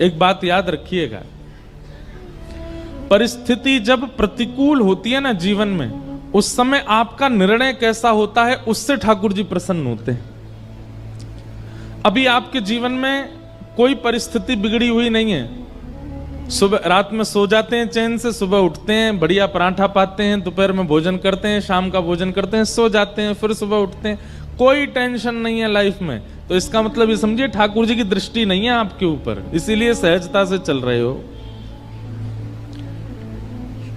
एक बात याद रखिएगा, परिस्थिति जब प्रतिकूल होती है ना जीवन में, उस समय आपका निर्णय कैसा होता है उससे ठाकुर जी प्रसन्न होते हैं। अभी आपके जीवन में कोई परिस्थिति बिगड़ी हुई नहीं है, सुबह रात में सो जाते हैं चैन से, सुबह उठते हैं, बढ़िया पराठा पाते हैं, दोपहर में भोजन करते हैं, शाम का भोजन करते हैं, सो जाते हैं, फिर सुबह उठते हैं, कोई टेंशन नहीं है लाइफ में। तो इसका मतलब ये समझिए ठाकुर जी की दृष्टि नहीं है आपके ऊपर, इसीलिए सहजता से चल रहे हो।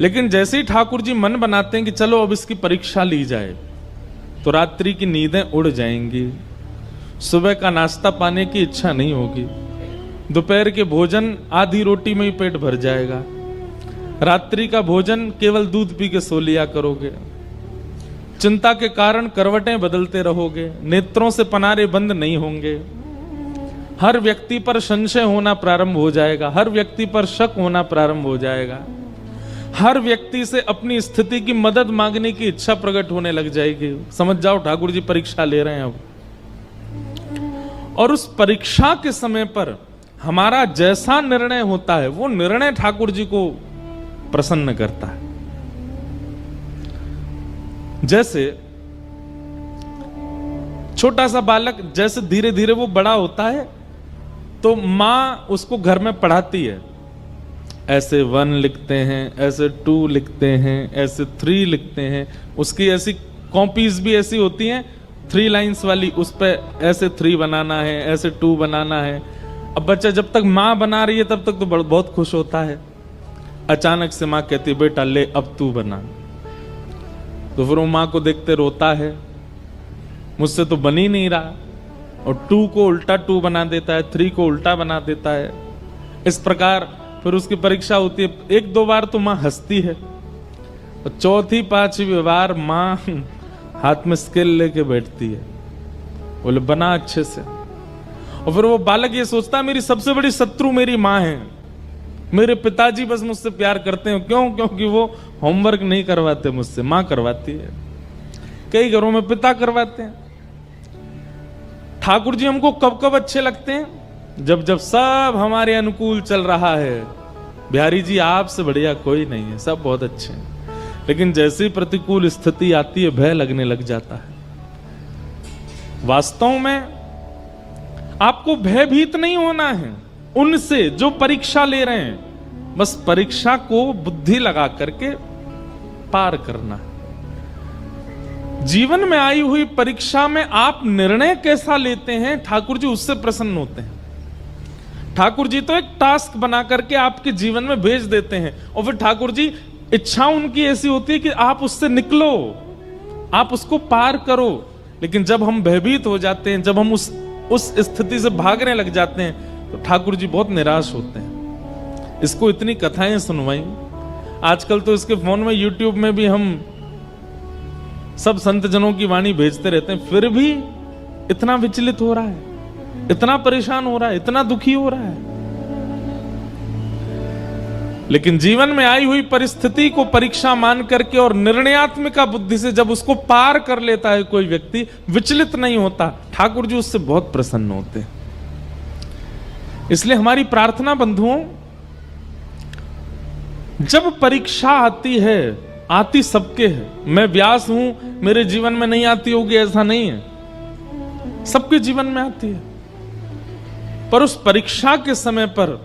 लेकिन जैसे ही ठाकुर जी मन बनाते हैं कि चलो अब इसकी परीक्षा ली जाए, तो रात्रि की नींदें उड़ जाएंगी, सुबह का नाश्ता पाने की इच्छा नहीं होगी, दोपहर के भोजन आधी रोटी में ही पेट भर जाएगा, रात्रि का भोजन केवल दूध पी के सो लिया करोगे, चिंता के कारण करवटें बदलते रहोगे, नेत्रों से पनारे बंद नहीं होंगे, हर व्यक्ति पर संशय होना प्रारंभ हो जाएगा, हर व्यक्ति पर शक होना प्रारंभ हो जाएगा, हर व्यक्ति से अपनी स्थिति की मदद मांगने की इच्छा प्रकट होने लग जाएगी। समझ जाओ ठाकुर जी परीक्षा ले रहे हैं अब। और उस परीक्षा के समय पर हमारा जैसा निर्णय होता है वो निर्णय ठाकुर जी को प्रसन्न करता है। जैसे छोटा सा बालक जैसे धीरे धीरे वो बड़ा होता है तो मां उसको घर में पढ़ाती है, ऐसे 1 लिखते हैं, ऐसे 2 लिखते हैं, ऐसे 3 लिखते हैं, उसकी ऐसी कॉपीज भी ऐसी होती हैं 3 लाइंस वाली, उस पर ऐसे 3 बनाना है, ऐसे 2 बनाना है। अब बच्चा जब तक माँ बना रही है तब तक तो बहुत खुश होता है, अचानक से माँ कहती है बेटा ले अब तू बना, तो फिर वो माँ को देखते रोता है, मुझसे तो बन ही नहीं रहा, और 2 को उल्टा 2 बना देता है, 3 को उल्टा बना देता है। इस प्रकार फिर उसकी परीक्षा होती है, 1-2 बार तो माँ हंसती है, और 4थी-5वीं बार माँ हाथ में स्केल लेके बैठती है, बोले बना अच्छे से। और फिर वो बालक ये सोचता है मेरी सबसे बड़ी शत्रु मेरी माँ है, मेरे पिताजी बस मुझसे प्यार करते हैं, क्यों? क्योंकि वो होमवर्क नहीं करवाते मुझसे, माँ करवाती है। कई घरों में पिता करवाते हैं। ठाकुर जी हमको कब कब अच्छे लगते हैं? जब जब सब हमारे अनुकूल चल रहा है, बिहारी जी आपसे बढ़िया कोई नहीं है, सब बहुत अच्छे हैं। लेकिन जैसे ही प्रतिकूल स्थिति आती है भय लगने लग जाता है। वास्तव में आपको भयभीत नहीं होना है उनसे जो परीक्षा ले रहे हैं, बस परीक्षा को बुद्धि लगा करके पार करना है। जीवन में आई हुई परीक्षा में आप निर्णय कैसा लेते हैं ठाकुर जी उससे प्रसन्न होते हैं। ठाकुर जी तो एक टास्क बना करके आपके जीवन में भेज देते हैं, और फिर ठाकुर जी इच्छा उनकी ऐसी होती है कि आप उससे निकलो, आप उसको पार करो। लेकिन जब हम भयभीत हो जाते हैं, जब हम उस स्थिति से भागने लग जाते हैं, तो ठाकुर जी बहुत निराश होते हैं। इसको इतनी कथाएं सुनवाई, आजकल तो इसके फोन में यूट्यूब में भी हम सब संत जनों की वाणी भेजते रहते हैं, फिर भी इतना विचलित हो रहा है, इतना परेशान हो रहा है, इतना दुखी हो रहा है। लेकिन जीवन में आई हुई परिस्थिति को परीक्षा मान करके और निर्णयात्मक बुद्धि से जब उसको पार कर लेता है कोई व्यक्ति, विचलित नहीं होता, ठाकुर जी उससे बहुत प्रसन्न होते हैं। इसलिए हमारी प्रार्थना बंधुओं, जब परीक्षा आती है, आती सबके है, मैं व्यास हूं मेरे जीवन में नहीं आती होगी ऐसा नहीं है, सबके जीवन में आती है। पर उस परीक्षा के समय पर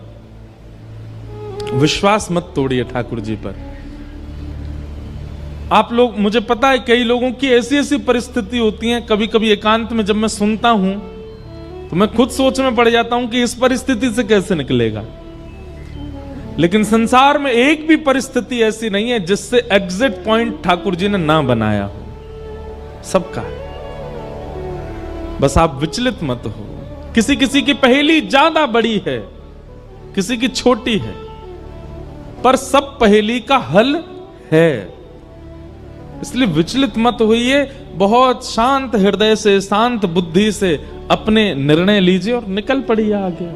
विश्वास मत तोड़िए ठाकुर जी पर। आप लोग, मुझे पता है कई लोगों की ऐसी ऐसी परिस्थिति होती है, कभी कभी एकांत में जब मैं सुनता हूं तो मैं खुद सोच में पड़ जाता हूं कि इस परिस्थिति से कैसे निकलेगा। लेकिन संसार में एक भी परिस्थिति ऐसी नहीं है जिससे एग्जिट पॉइंट ठाकुर जी ने ना बनाया हो, सबका है। बस आप विचलित मत हो। किसी किसी की पहेली ज्यादा बड़ी है, किसी की छोटी है, पर सब पहेली का हल है। इसलिए विचलित मत होइए, बहुत शांत हृदय से, शांत बुद्धि से अपने निर्णय लीजिए और निकल पड़िए आगे।